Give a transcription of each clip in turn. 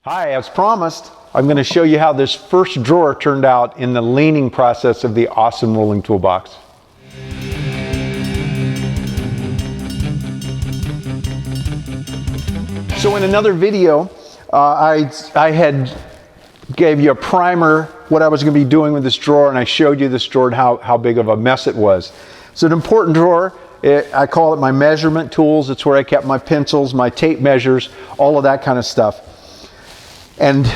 Hi, as promised, I'm going to show you how this first drawer turned out in the leaning process of the awesome rolling toolbox. So in another video, I had gave you a primer what I was going to be doing with this drawer, and I showed you this drawer and how big of a mess it was. It's an important drawer. I call it my measurement tools. It's where I kept my pencils, my tape measures, all of that kind of stuff. And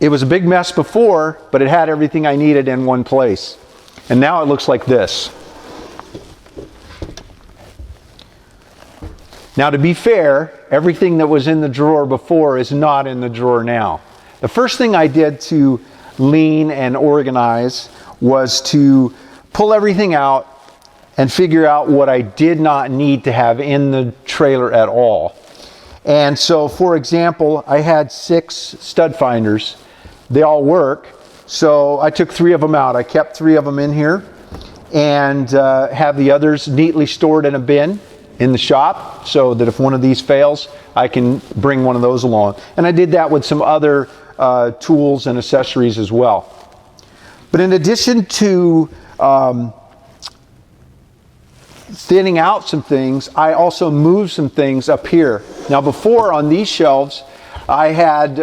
it was a big mess before, but it had everything I needed in one place. And now it looks like this. Now, to be fair, everything that was in the drawer before is not in the drawer now. The first thing I did to lean and organize was to pull everything out and figure out what I did not need to have in the trailer at all. And so, for example, I had 6 stud finders. They all work. So I took 3 of them out. I kept 3 of them in here and have the others neatly stored in a bin in the shop so that if one of these fails, I can bring one of those along. And I did that with some other tools and accessories as well. But in addition to thinning out some things, I also moved some things up here. Now before, on these shelves, I had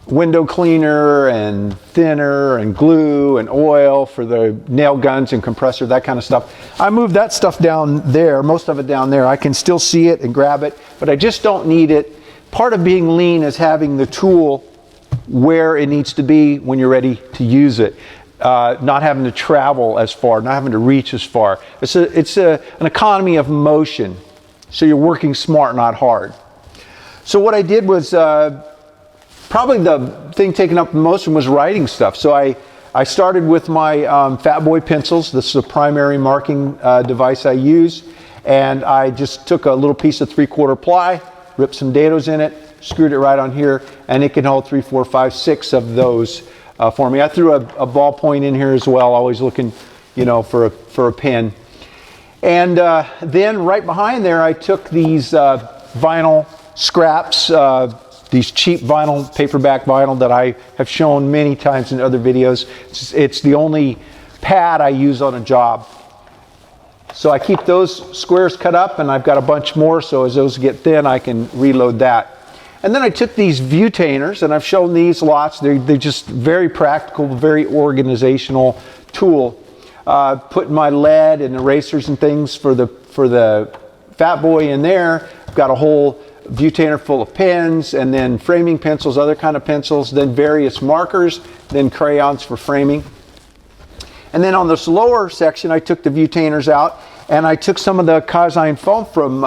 window cleaner and thinner and glue and oil for the nail guns and compressor, that kind of stuff. I moved that stuff down there, most of it down there. I can still see it and grab it, but I just don't need it. Part of being lean is having the tool where it needs to be when you're ready to use it. Not having to travel as far, not having to reach as far. It's an economy of motion. So you're working smart, not hard. So what I did was, probably the thing taking up the most was writing stuff. So I started with my Fat Boy pencils. This is the primary marking device I use. And I just took a little piece of 3/4 ply, ripped some dados in it, screwed it right on here, and it can hold 3, 4, 5, 6 of those for me. I threw a ballpoint in here as well, always looking, for a pen. And then right behind there, I took these vinyl scraps, these cheap vinyl, paperback vinyl that I have shown many times in other videos. It's the only pad I use on a job. So I keep those squares cut up, and I've got a bunch more, so as those get thin, I can reload that. And then I took these viewtainers, and I've shown these lots. They're just very practical, very organizational tool. Putting my lead and erasers and things for the Fat Boy in there. I've got a whole viewtainer full of pens, and then framing pencils, other kind of pencils, then various markers, then crayons for framing. And then on this lower section, I took the viewtainers out, and I took some of the Kaizen foam from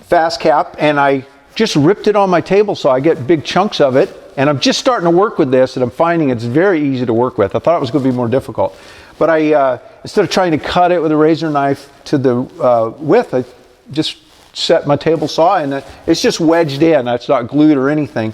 Fast Cap, and I just ripped it on my table so I get big chunks of it. And I'm just starting to work with this, and I'm finding it's very easy to work with. I thought it was going to be more difficult. But I, instead of trying to cut it with a razor knife to the width, I just set my table saw, and it's just wedged in. It's not glued or anything.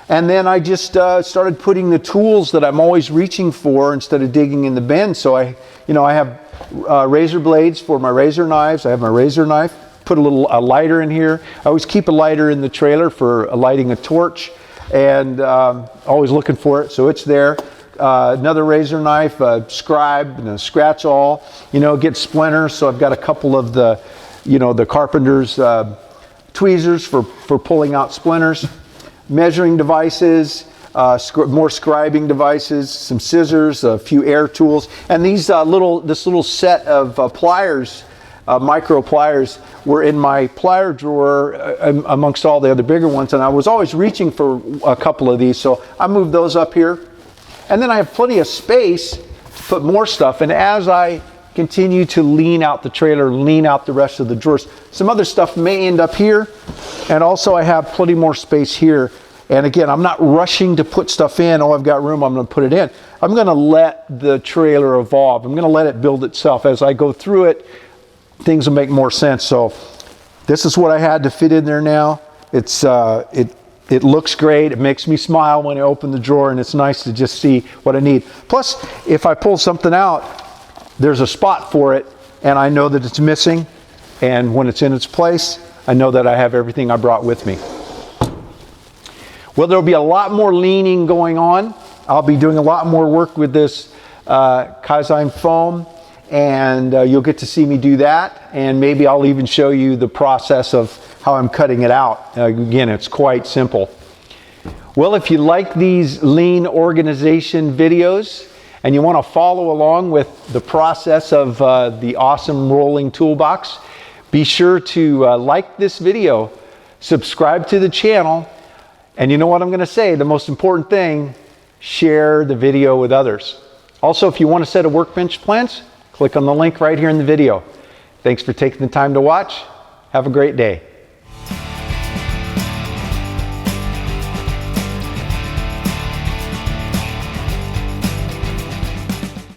And then I just started putting the tools that I'm always reaching for instead of digging in the bin. So I have razor blades for my razor knives. I have my razor knife. Put a lighter in here. I always keep a lighter in the trailer for lighting a torch, and always looking for it, so it's there. Another razor knife, a scribe, and a scratch awl. Get splinters, so I've got a couple of the carpenter's tweezers for pulling out splinters. Measuring devices, more scribing devices, some scissors, a few air tools, and these this little set of pliers. Micro pliers were in my plier drawer amongst all the other bigger ones, and I was always reaching for a couple of these, so I moved those up here. And then I have plenty of space to put more stuff, and as I continue to lean out the trailer, lean out the rest of the drawers, some other stuff may end up here, and also I have plenty more space here. And again, I'm not rushing to put stuff in. Oh, I've got room, I'm going to put it in. I'm going to let the trailer evolve. I'm going to let it build itself. As I go through it, things will make more sense. So this is what I had to fit in there now. It looks great. It makes me smile when I open the drawer, and it's nice to just see what I need. Plus, if I pull something out, there's a spot for it, and I know that it's missing. And when it's in its place, I know that I have everything I brought with me. Well, there'll be a lot more leaning going on. I'll be doing a lot more work with this Kaizen foam, and you'll get to see me do that, and maybe I'll even show you the process of how I'm cutting it out. Again, it's quite simple. Well, if you like these lean organization videos and you want to follow along with the process of the awesome rolling toolbox, be sure to like this video, subscribe to the channel, and you know what I'm going to say, the most important thing, share the video with others. Also, if you want a set of workbench plans, click on the link right here in the video. Thanks for taking the time to watch. Have a great day.